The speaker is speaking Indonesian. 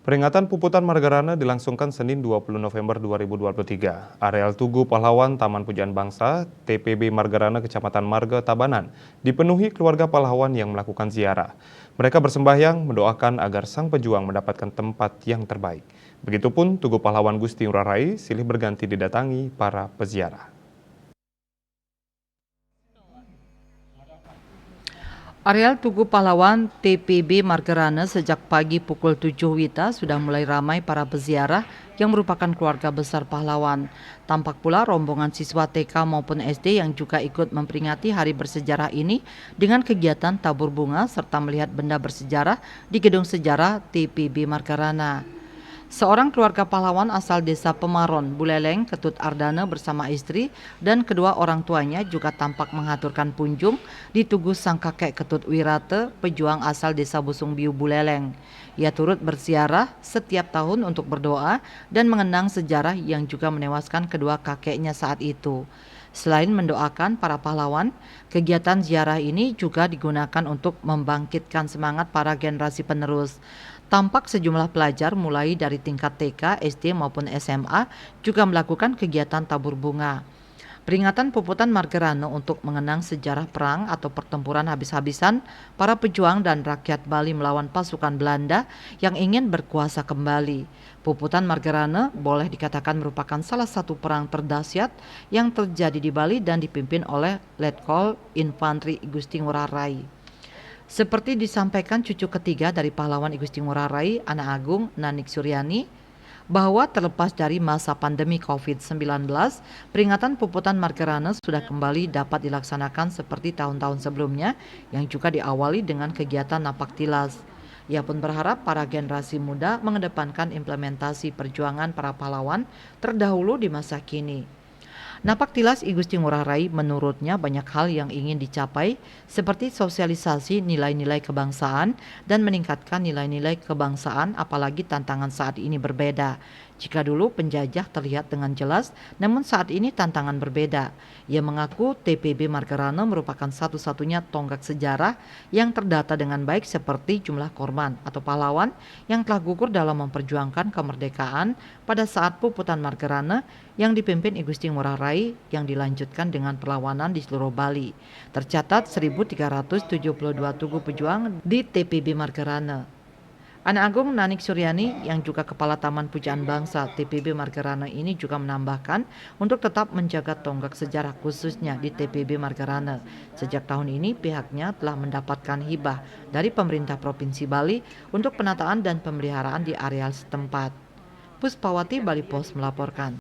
Peringatan Puputan Margarana dilangsungkan Senin 20 November 2023. Areal Tugu Pahlawan Taman Pujian Bangsa, TPB Margarana Kecamatan Marga Tabanan, dipenuhi keluarga pahlawan yang melakukan ziarah. Mereka bersembahyang mendoakan agar sang pejuang mendapatkan tempat yang terbaik. Begitupun Tugu Pahlawan Gusti Ngurah Rai silih berganti didatangi para peziarah. Areal Tugu Pahlawan TPB Margarana sejak pagi pukul 7 WITA sudah mulai ramai para peziarah yang merupakan keluarga besar pahlawan. Tampak pula rombongan siswa TK maupun SD yang juga ikut memperingati hari bersejarah ini dengan kegiatan tabur bunga serta melihat benda bersejarah di Gedung Sejarah TPB Margarana. Seorang keluarga pahlawan asal desa Pemaron, Buleleng, Ketut Ardana bersama istri dan kedua orang tuanya juga tampak mengaturkan punjung di tugu sang kakek Ketut Wirate, pejuang asal desa Busungbiu, Buleleng. Ia turut berziarah setiap tahun untuk berdoa dan mengenang sejarah yang juga menewaskan kedua kakeknya saat itu. Selain mendoakan para pahlawan, kegiatan ziarah ini juga digunakan untuk membangkitkan semangat para generasi penerus. Tampak sejumlah pelajar mulai dari tingkat TK, SD maupun SMA juga melakukan kegiatan tabur bunga. Peringatan Puputan Margarana untuk mengenang sejarah perang atau pertempuran habis-habisan para pejuang dan rakyat Bali melawan pasukan Belanda yang ingin berkuasa kembali. Puputan Margarana boleh dikatakan merupakan salah satu perang terdahsyat yang terjadi di Bali dan dipimpin oleh Letkol Infantri I Gusti Ngurah Rai. Seperti disampaikan cucu ketiga dari pahlawan I Gusti Ngurah Rai, Anak Agung Nanik Suryani, bahwa terlepas dari masa pandemi COVID-19, peringatan Puputan Margarana sudah kembali dapat dilaksanakan seperti tahun-tahun sebelumnya yang juga diawali dengan kegiatan napak tilas. Ia pun berharap para generasi muda mengedepankan implementasi perjuangan para pahlawan terdahulu di masa kini. Napak tilas I Gusti Ngurah Rai menurutnya banyak hal yang ingin dicapai seperti sosialisasi nilai-nilai kebangsaan dan meningkatkan nilai-nilai kebangsaan apalagi tantangan saat ini berbeda. Jika dulu penjajah terlihat dengan jelas, namun saat ini tantangan berbeda. Ia mengaku TPB Margarana merupakan satu-satunya tonggak sejarah yang terdata dengan baik seperti jumlah korban atau pahlawan yang telah gugur dalam memperjuangkan kemerdekaan pada saat Puputan Margarana yang dipimpin I Gusti Ngurah Rai yang dilanjutkan dengan perlawanan di seluruh Bali. Tercatat 1.372 tugu pejuang di TPB Margarana. Anak Agung Nanik Suryani yang juga Kepala Taman Pujian Bangsa TPB Margarana ini juga menambahkan untuk tetap menjaga tonggak sejarah khususnya di TPB Margarana. Sejak tahun ini pihaknya telah mendapatkan hibah dari pemerintah Provinsi Bali untuk penataan dan pemeliharaan di areal setempat. Puspawati, Bali Post melaporkan.